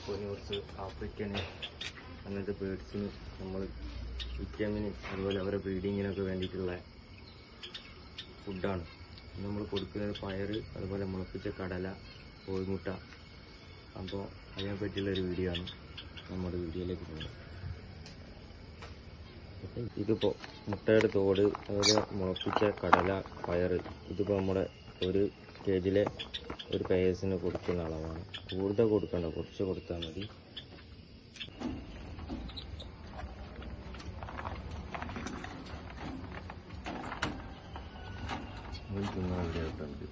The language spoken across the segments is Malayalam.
കുറച്ച് ആഫ്രിക്കൻ അങ്ങനത്തെ ബേഡ്സിന് നമ്മൾ വിറ്റാമിന് അതുപോലെ അവരുടെ ബ്രീഡിങ്ങിനൊക്കെ വേണ്ടിയിട്ടുള്ള ഫുഡാണ് നമ്മൾ കൊടുക്കുന്നത്. പയർ, അതുപോലെ മുളപ്പിച്ച കടല, കോഴിമുട്ട. അപ്പോൾ അതിനെ പറ്റിയുള്ളൊരു വീഡിയോ ആണ് നമ്മുടെ വീഡിയോയിലേക്ക് പോകുന്നത്. ഇതിപ്പോൾ മുട്ടയുടെ തോട്, അതുപോലെ മുളപ്പിച്ച കടല, പയർ, ഇതിപ്പോൾ നമ്മുടെ ഒരു കേജിലെ ഒരു പേഴ്സിന് കൊടുക്കുന്ന അളവാണ്. കൂടുതൽ കൊടുക്കണ്ട, കുറച്ച് കൊടുത്താൽ മതി. ഉണ്ട്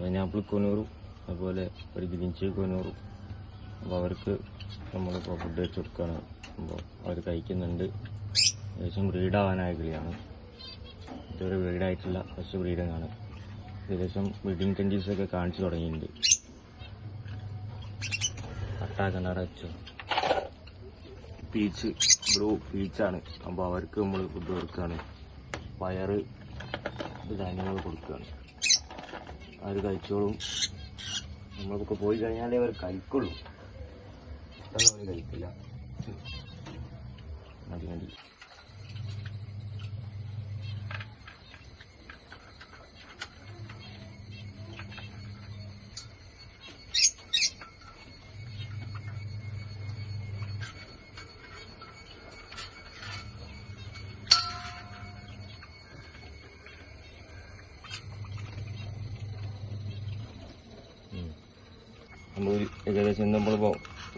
പൈനാപ്പിൾ കൊനൂറും അതുപോലെ ഒരു ഗ്രീൻചി കൊനൂറും. അപ്പോൾ അവർക്ക് നമ്മളിപ്പോൾ ഫുഡ് വെച്ച് കൊടുക്കുകയാണ്. അപ്പോൾ അവർ കഴിക്കുന്നുണ്ട്. ഏകദേശം ബ്രീഡാവാനായ കിളിയാണ്. ഇതൊരു ബ്രീഡായിട്ടുള്ള ഫസ്റ്റ് ബ്രീഡിംഗ് ആണ്. ഏകദേശം ബ്രീഡിംഗ് ടെൻഡൻസൊക്കെ കാണിച്ചു തുടങ്ങിയിട്ടുണ്ട്. അട്ടാക്കണ്ടറ വെച്ചോ പീച്ച്, ബ്ലൂ പീച്ചാണ്. അപ്പോൾ അവർക്ക് നമ്മൾ ഫുഡ് കൊടുക്കുകയാണ്. പയർ, ധാന്യങ്ങൾ കൊടുക്കുകയാണ്. അവർ കഴിച്ചോളും. നമ്മൾക്കൊക്കെ പോയി കഴിഞ്ഞാലേ അവർ കഴിക്കുള്ളൂ. പെട്ടെന്ന് അവർ കഴിക്കില്ല. മതി മതി. നമ്മൾ ഏകദേശം നമ്മളിപ്പോൾ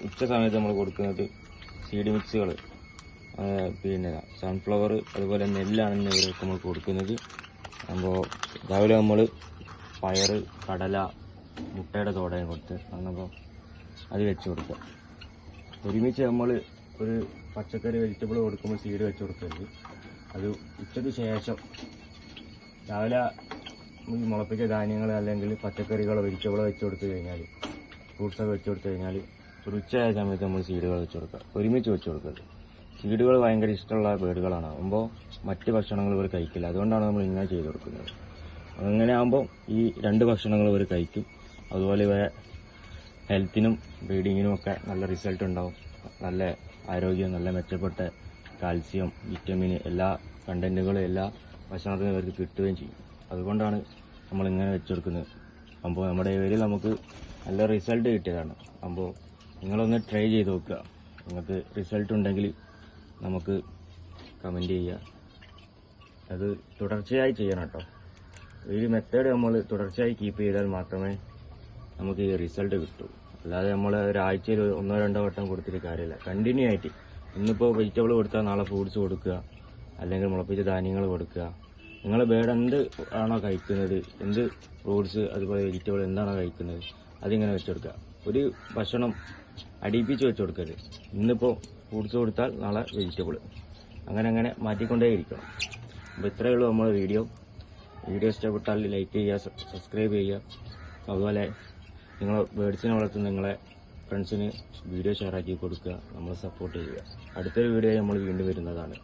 ഉച്ച സമയത്ത് നമ്മൾ കൊടുക്കുന്നത് സീഡ് മിക്സുകൾ, പിന്നെ സൺഫ്ലവർ, അതുപോലെ നെല്ലാണ് ഇവരൊക്കെ നമ്മൾ കൊടുക്കുന്നത്. അപ്പോൾ രാവിലെ നമ്മൾ പയർ, കടല, മുട്ടയുടെ തോടയും കൊടുത്ത് അങ്ങപ്പോൾ അത് വെച്ച് കൊടുക്കുക. ഒരുമിച്ച് നമ്മൾ ഒരു പച്ചക്കറി വെജിറ്റബിൾ കൊടുക്കുമ്പോൾ സീഡ് വെച്ച് കൊടുക്കരുത്. അത് ഉച്ചയ്ക്ക് ശേഷം രാവിലെ മുളപ്പിച്ച ധാന്യങ്ങൾ അല്ലെങ്കിൽ പച്ചക്കറികളോ വെജിറ്റബിളോ വെച്ച് കൊടുത്തു കഴിഞ്ഞാൽ, ഫ്രൂട്ട്സൊക്കെ വെച്ച് കൊടുത്തു കഴിഞ്ഞാൽ ഒരു ഉച്ചയായ സമയത്ത് നമ്മൾ സീഡുകൾ വെച്ച് കൊടുക്കുക. ഒരുമിച്ച് വെച്ച് കൊടുക്കരുത്. സീഡുകൾ ഭയങ്കര ഇഷ്ടമുള്ള ബേഡുകളാണ്. ആകുമ്പോൾ മറ്റ് ഭക്ഷണങ്ങൾ ഇവർ കഴിക്കില്ല. അതുകൊണ്ടാണ് നമ്മൾ ഇങ്ങനെ ചെയ്ത് കൊടുക്കുന്നത്. അങ്ങനെ ആകുമ്പോൾ ഈ രണ്ട് ഭക്ഷണങ്ങൾ ഇവർ കഴിക്കും. അതുപോലെ ഇവരെ ഹെൽത്തിനും ബ്രീഡിങ്ങിനും ഒക്കെ നല്ല റിസൾട്ട് ഉണ്ടാവും. നല്ല ആരോഗ്യം, നല്ല മെച്ചപ്പെട്ട കാൽസ്യം, വിറ്റമിൻ, എല്ലാ കണ്ടന്റുകളും എല്ലാ ഭക്ഷണത്തിനും ഇവർക്ക് കിട്ടുകയും ചെയ്യും. അതുകൊണ്ടാണ് നമ്മളിങ്ങനെ വെച്ച് കൊടുക്കുന്നത്. അപ്പോൾ നമ്മുടെ ഇവരിൽ നമുക്ക് നല്ല റിസൾട്ട് കിട്ടിയതാണ്. അപ്പോൾ നിങ്ങളൊന്ന് ട്രൈ ചെയ്ത് നോക്കുക. നിങ്ങൾക്ക് റിസൾട്ട് ഉണ്ടെങ്കിൽ നമുക്ക് കമൻറ്റ് ചെയ്യുക. അത് തുടർച്ചയായി ചെയ്യണം കേട്ടോ. ഈ മെത്തേഡ് നമ്മൾ തുടർച്ചയായി കീപ്പ് ചെയ്താൽ മാത്രമേ നമുക്ക് ഈ റിസൾട്ട് കിട്ടൂ. അല്ലാതെ നമ്മൾ ഒരാഴ്ചയിൽ 1-2 വട്ടം കൊടുത്തിട്ട് കാര്യമില്ല. കണ്ടിന്യൂ ആയിട്ട് ഇന്നിപ്പോൾ വെജിറ്റബിൾ കൊടുത്താൽ നാളെ ഫ്രൂട്ട്സ് കൊടുക്കുക, അല്ലെങ്കിൽ മുളപ്പിച്ച ധാന്യങ്ങൾ കൊടുക്കുക. നിങ്ങൾ ബേഡ് എന്ത് ആണോ കഴിക്കുന്നത്, എന്ത് ഫ്രൂട്ട്സ് അതുപോലെ വെജിറ്റബിൾ എന്താണോ കഴിക്കുന്നത്, അതിങ്ങനെ വെച്ച് കൊടുക്കുക. ഒരു ഭക്ഷണം അടിപ്പിച്ച് വെച്ച് കൊടുക്കരുത്. ഇന്നിപ്പോൾ ഫ്രൂട്ട്സ് കൊടുത്താൽ നാളെ വെജിറ്റബിൾ, അങ്ങനെ മാറ്റിക്കൊണ്ടേയിരിക്കണം. അപ്പോൾ ഇത്രയേ ഉള്ളൂ നമ്മുടെ വീഡിയോ ഇഷ്ടപ്പെട്ടാൽ ലൈക്ക് ചെയ്യുക, സബ്സ്ക്രൈബ് ചെയ്യുക. അതുപോലെ നിങ്ങൾ ബേഡ്സിനെ വളർത്തുന്ന നിങ്ങളെ ഫ്രണ്ട്സിന് വീഡിയോ ഷെയർ ആക്കി കൊടുക്കുക. നമ്മളെ സപ്പോർട്ട് ചെയ്യുക. അടുത്തൊരു വീഡിയോ നമ്മൾ വീണ്ടും വരുന്നതാണ്.